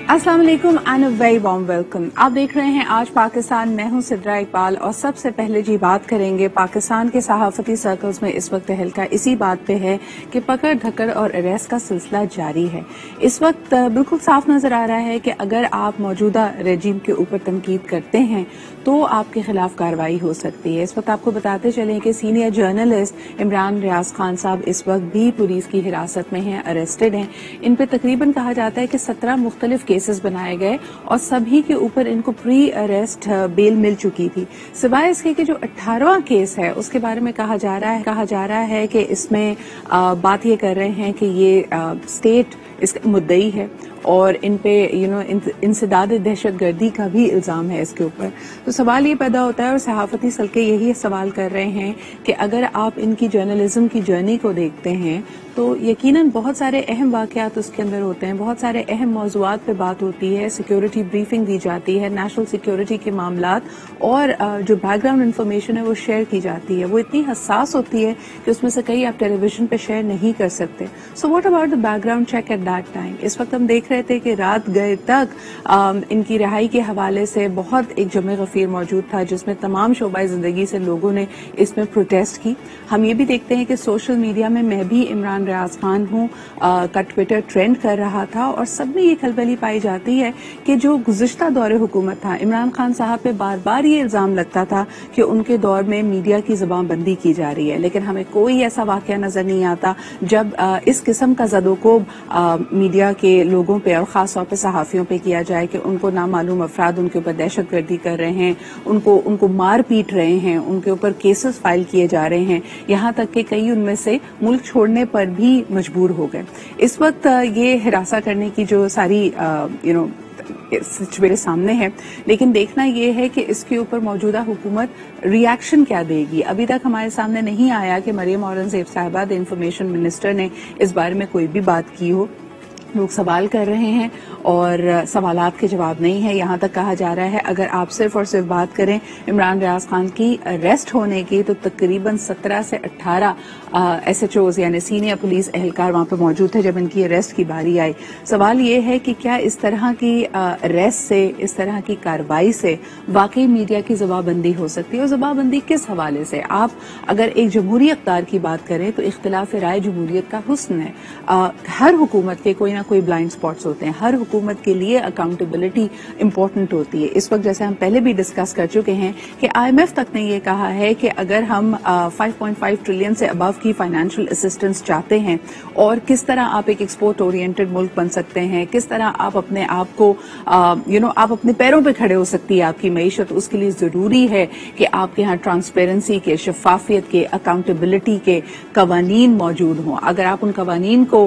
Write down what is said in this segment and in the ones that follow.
अस्सलाम वालेकुम and a very warm welcome. आप देख रहे हैं आज पाकिस्तान, मैं हूं सिद्रा इकबाल और सबसे पहले जी बात करेंगे पाकिस्तान के सहाफती सर्कल्स में इस वक्त तहलका इसी बात पे है कि पकड़ धकड़ और अरेस्ट का सिलसिला जारी है। इस वक्त बिल्कुल साफ नजर आ रहा है कि अगर आप मौजूदा रेजिम के ऊपर तनकीद करते हैं तो आपके खिलाफ कार्रवाई हो सकती है। इस वक्त आपको बताते चलें कि सीनियर जर्नलिस्ट इमरान रियाज खान साहब इस वक्त भी पुलिस की हिरासत में हैं, अरेस्टेड हैं। इन पे तकरीबन कहा जाता है कि 17 मुख्तलिफ केसेस बनाए गए और सभी के ऊपर इनको प्री अरेस्ट बेल मिल चुकी थी, सिवाय इसके कि जो 18वां केस है उसके बारे में कहा जा रहा है कि इसमें बात ये कर रहे हैं कि ये स्टेट इसका मुद्दई है और इन पे इंसदाद दहशतगर्दी का भी इल्जाम है इसके ऊपर। तो सवाल ये पैदा होता है और सहाफती सल्के यही सवाल कर रहे हैं कि अगर आप इनकी जर्नलिज्म की जर्नी को देखते हैं तो यकीनन बहुत सारे अहम वाकयात उसके अंदर होते हैं, बहुत सारे अहम मौज़ूआत पे बात होती है, सिक्योरिटी ब्रीफिंग दी जाती है, नेशनल सिक्योरिटी के मामलात और जो बैकग्राउंड इंफॉर्मेशन है वो शेयर की जाती है। वो इतनी हसास होती है कि उसमें से कई आप टेलीविजन पे शेयर नहीं कर सकते। So what about the background check at that time? इस वक्त हम देख रहे थे कि रात गए तक इनकी रिहाई के हवाले से बहुत एक जमे गफीर मौजूद था जिसमें तमाम शोबाए जिंदगी से लोगों ने इसमें प्रोटेस्ट की। हम ये भी देखते हैं कि सोशल मीडिया में मैं भी इमरान रियाज खान हूं का ट्विटर ट्रेंड कर रहा था और सब में ये खलबली पाई जाती है कि जो गुज़िश्ता दौरे हुकूमत था इमरान खान साहब पे बार बार ये इल्जाम लगता था कि उनके दौर में मीडिया की ज़बानबंदी की जा रही है, लेकिन हमें कोई ऐसा वाकया नजर नहीं आता जब इस किस्म का ज़दोकोब मीडिया के लोगों पे और खास तौर पे सहाफियों पे किया जाए कि उनको नामालूम अफराद उनके ऊपर दहशतगर्दी कर रहे हैं, उनको मार पीट रहे हैं, उनके ऊपर केसेस फाइल किए जा रहे हैं, यहाँ तक कि कई उनमें से मुल्क छोड़ने पर भी मजबूर हो गए। इस वक्त ये हिरासा करने की जो सारी सिचुएशन सामने है, लेकिन देखना ये है कि इसके ऊपर मौजूदा हुकूमत रिएक्शन क्या देगी। अभी तक हमारे सामने नहीं आया कि मरियम औरंगजेब साहिबा द इंफॉर्मेशन मिनिस्टर ने इस बारे में कोई भी बात की हो। लोग सवाल कर रहे हैं और सवालात के जवाब नहीं है। यहाँ तक कहा जा रहा है अगर आप सिर्फ और सिर्फ बात करें इमरान रियाज खान की अरेस्ट होने की तो तकरीबन 17 से 18 SHOs यानी सीनियर पुलिस एहलकार वहां पर मौजूद थे जब इनकी अरेस्ट की बारी आई। सवाल ये है कि क्या इस तरह की अरेस्ट से, इस तरह की कार्रवाई से वाकई मीडिया की जवाबबंदी हो सकती है और जवाबबंदी किस हवाले से? आप अगर एक जमहूरी इक़्तिदार की बात करें तो इख्तिलाफ राय जमहूरियत का हुस्न है। हर हुकूमत के कोई ना कोई ब्लाइंड स्पॉट्स होते हैं, हर हुकूमत के लिए अकाउंटेबिलिटी इंपॉर्टेंट होती है। इस वक्त जैसे हम पहले भी डिस्कस कर चुके हैं कि IMF तक ने ये कहा है कि अगर हम 5.5 ट्रिलियन से अबव की फाइनेंशियल असिस्टेंस चाहते हैं और किस तरह आप एक एक्सपोर्ट ओरिएंटेड मुल्क बन सकते हैं, किस तरह आप अपने आप को आप अपने पैरों पे खड़े हो सकती है आपकी मईशत, उसके लिए जरूरी है कि आपके यहाँ ट्रांसपेरेंसी के, शफाफियत के, अकाउंटेबिलिटी के कवानीन मौजूद हों। अगर आप उन कवानीन को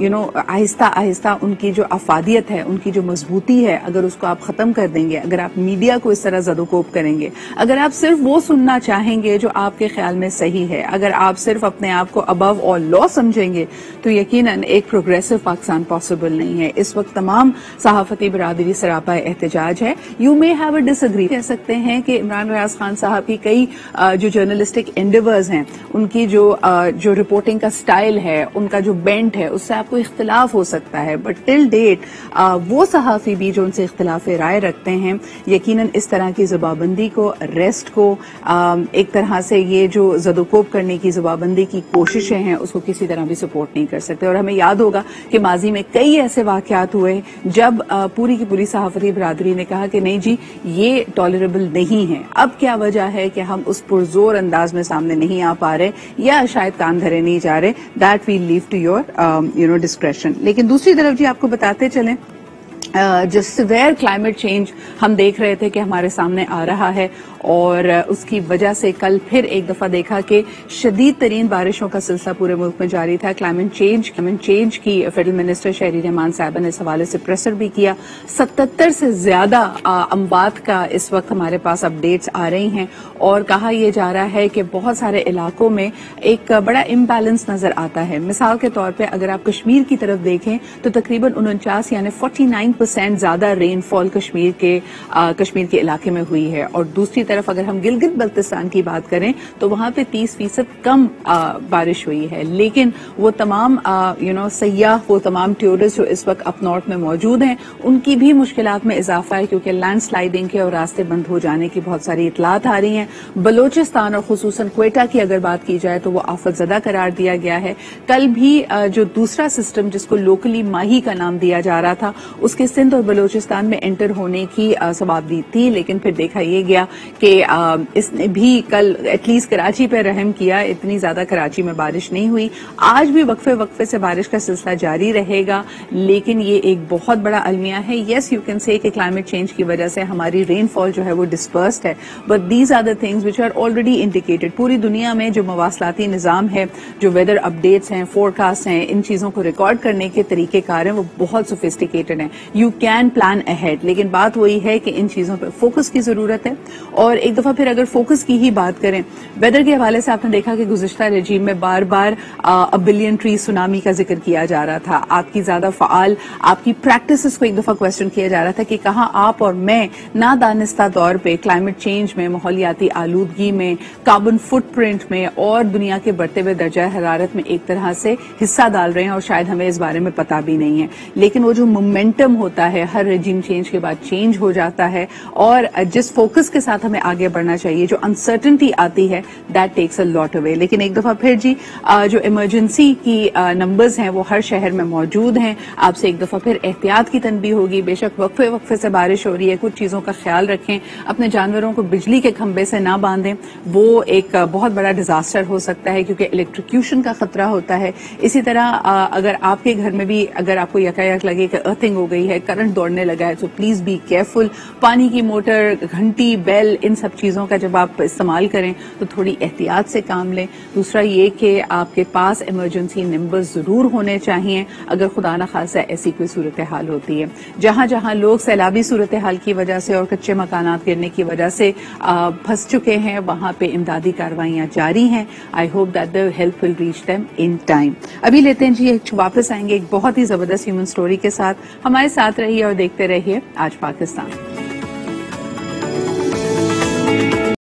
आहिस्ता आहिस्ता उनकी जो अफादियत है, उनकी जो मजबूती है, अगर उसको आप खत्म कर देंगे, अगर आप मीडिया को इस तरह ज़दोकोब करेंगे, अगर आप सिर्फ वो सुनना चाहेंगे जो आपके ख्याल में सही है, अगर आप सिर्फ अपने आप को अबव ऑल लॉ समझेंगे तो यकीनन एक प्रोग्रेसिव पाकिस्तान पॉसिबल नहीं है। इस वक्त तमाम सहाफती बरादरी सरापा एहतजाज है। You may have a disagree, कह सकते हैं कि इमरान रियाज खान साहब की कई जो जर्नलिस्टिक एंडेवर्स हैं, उनकी जो रिपोर्टिंग का स्टाइल है, उनका जो बेंट है, उससे आपको इख्तिलाफ हो सकता है, बट टिल डेट वो सहाफी भी जो उनसे इख्तिलाफ राय रखते हैं यकीनन इस तरह की जवाबबंदी को, अरेस्ट को, एक तरह से ये जो ज़दोकोब करने की जवाबबंदी की कोशिशें हैं उसको किसी तरह भी सपोर्ट नहीं कर सकते। और हमें याद होगा कि माजी में कई ऐसे वाकयात हुए जब पूरी की पूरी सहाफती बरादरी ने कहा कि नहीं जी ये टॉलरेबल नहीं है। अब क्या वजह है कि हम उस पुरजोर अंदाज में सामने नहीं आ पा रहे या शायद कान धरे नहीं जा रहे? That we leave to your discretion. लेकिन दूसरी तरफ जी आपको बताते चलें जो सिवियर क्लाइमेट चेंज हम देख रहे थे कि हमारे सामने आ रहा है और उसकी वजह से कल फिर एक दफा देखा कि शदीद तरीन बारिशों का सिलसिला पूरे मुल्क में जारी था। क्लाइमेट चेंज की फेडरल मिनिस्टर शहरी रहमान साहबा ने इस हवाले से प्रेसर भी किया। 77 से ज्यादा अमवात का इस वक्त हमारे पास अपडेट्स आ रही हैं और कहा यह जा रहा है कि बहुत सारे इलाकों में एक बड़ा इम्बैलेंस नजर आता है। मिसाल के तौर पर अगर आप कश्मीर की तरफ देखें तो तकरीबन 49 यानी 49% 50% زیادہ رین فال کشمیر کے علاقے میں ہوئی ہے. اور دوسری طرف اگر ہم گلگت بلتستان کی بات کریں تو وہاں پہ 30% کم بارش ہوئی ہے. لیکن وہ تمام سیاح، وہ تمام ٹورسٹ جو اس وقت اپ نارتھ میں موجود ہیں، ان کی بھی مشکلات میں اضافہ ہے کیونکہ لینڈ سلائڈنگ کے اور راستے بند ہو جانے کی بہت ساری اطلاعات آ رہی ہیں. بلوچستان اور خصوصاً کوئٹہ کی اگر بات کی جائے تو وہ آفت زدہ قرار دیا گیا ہے. کل بھی جو دوسرا سسٹم جس کو لوکلی ماہی کا نام دیا جا رہا تھا، اس کے سندھ اور بلوچستان میں انٹر ہونے کی ضمانت تھی، لیکن پھر دیکھا یہ گیا کہ اس نے بھی کل ایٹ لیسٹ کراچی پہ رحم کیا. اتنی زیادہ کراچی میں بارش نہیں ہوئی. آج بھی وقفے سے بارش کا سلسلہ جاری رہے گا، لیکن یہ ایک بہت بڑا المیہ ہے. یس یو کین سے کہ کلائمیٹ چینج کی وجہ سے ہماری رین فال جو ہے وہ ڈسپرسڈ ہے، but these are the things which are already indicated. پوری دنیا میں جو مواصلاتی نظام ہے، جو ویدر اپڈیٹس ہیں، فورکاسٹ ہیں، ان چیزوں کو ریکارڈ کرنے کے طریقہ کار ہیں، وہ بہت سوفسٹیکیٹڈ ہیں. یو کین پلان اہیڈ، لیکن بات وہی ہے کہ ان چیزوں پہ فوکس کی ضرورت ہے. اور ایک دفعہ پھر اگر فوکس کی ہی بات کریں ویدر کے حوالے سے، آپ نے دیکھا کہ گزشتہ رجیم میں بار بار بلین ٹری سونامی کا ذکر کیا جا رہا تھا. آپ کی زیادہ فعال آپ کی پریکٹسز کو ایک دفعہ کوشچن کیا جا رہا تھا کہ کہاں آپ اور میں نادانستہ طور پہ کلائمیٹ چینج میں، ماحولیاتی آلودگی میں، کاربن فٹ پرنٹ میں اور دنیا کے بڑھتے ہوئے درجہ حرارت میں ایک طرح سے حصہ ڈال رہے ہیں اور شاید ہمیں اس بارے میں پتہ بھی نہیں ہے. لیکن وہ جو مومنٹم ہوتا ہے ہر رجیم چینج کے بعد چینج ہو جاتا ہے، اور جس فوکس کے ساتھ ہمیں آگے بڑھنا چاہیے، جو انسرٹنٹی آتی ہے دیٹ ٹیکس اے لاٹ اوے. لیکن ایک دفعہ پھر جو ایمرجنسی کی نمبرز ہیں وہ ہر شہر میں موجود ہیں. آپ سے ایک دفعہ پھر احتیاط کی تنبیہ ہوگی. بے شک وقفے سے بارش ہو رہی ہے، کچھ چیزوں کا خیال رکھیں. اپنے جانوروں کو بجلی کے کھمبے سے نہ باندھیں، وہ ایک بہت بڑا ڈیزاسٹر ہو سکتا ہے کیونکہ الیکٹریکیوشن کا خطرہ ہوتا ہے. اسی طرح اگر آپ کے گھر میں بھی اگر آپ کو یکایک لگے کہ ارتھنگ ہو گئی ہے، کرنٹ دوڑنے لگا ہے، تو پلیز بی کیئرفل. پانی کی موٹر، گھنٹی، بیل، ان سب چیزوں کا جب آپ استعمال کریں تو تھوڑی احتیاط سے کام لیں. دوسرا یہ کہ آپ کے پاس ایمرجنسی نمبر ضرور ہونے چاہیے اگر خدا نخواستہ ایسی کوئی صورتحال ہوتی ہے. جہاں جہاں لوگ سیلابی صورتحال کی وجہ سے اور کچے مکانات گرنے کی وجہ سے پھنس چکے ہیں، وہاں پہ امدادی کاروائیاں جاری ہیں. I hope that the help will reach them in time. ابھی لیتے ہیں جی، واپس آئیں گے ایک بہت ہی زبردست ہیومن سٹوری کے ساتھ. ہمارے ساتھ رہیے اور دیکھتے رہیے آج پاکستان.